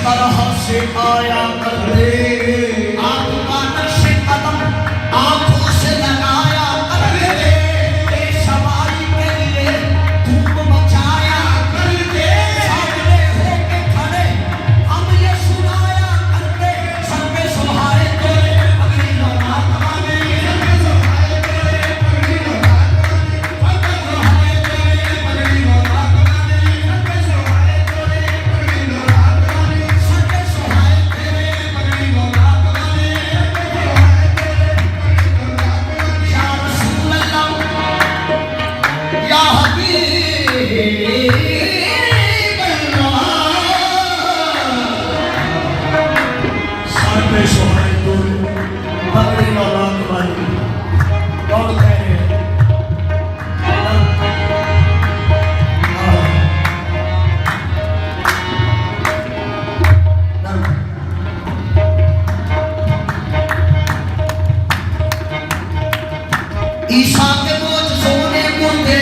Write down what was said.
तरह से आया करते, आपका नक्शे कदम आंखों से लगाया करते, सवारी के लिए धूप मचाया करते, सामने होके खड़े हम ये सुनाया करते, सब पे सुहाए तेरे पगड़ी लो नाथ वाले, सब पे सुहाए तेरे पगड़ी लो नाथ वाले, सब पे सुहाए तेरे पगड़ी लो नाथ वाले, सब पे सुहाए तेरे पगड़ी लो नाथ वाले, सब पे सुहाए तेरे पगड़ी लो नाथ वाले, सब पे सुहाए तेरे पगड़ी लो नाथ वाले, या रसूल अल्लाह या हबीब अल्लाह, सब पे सुहाए तेरे पगड़ी लो नाथ वाले। कौन कह रहे हैं? ईसा के बोझ सोने मुर्दे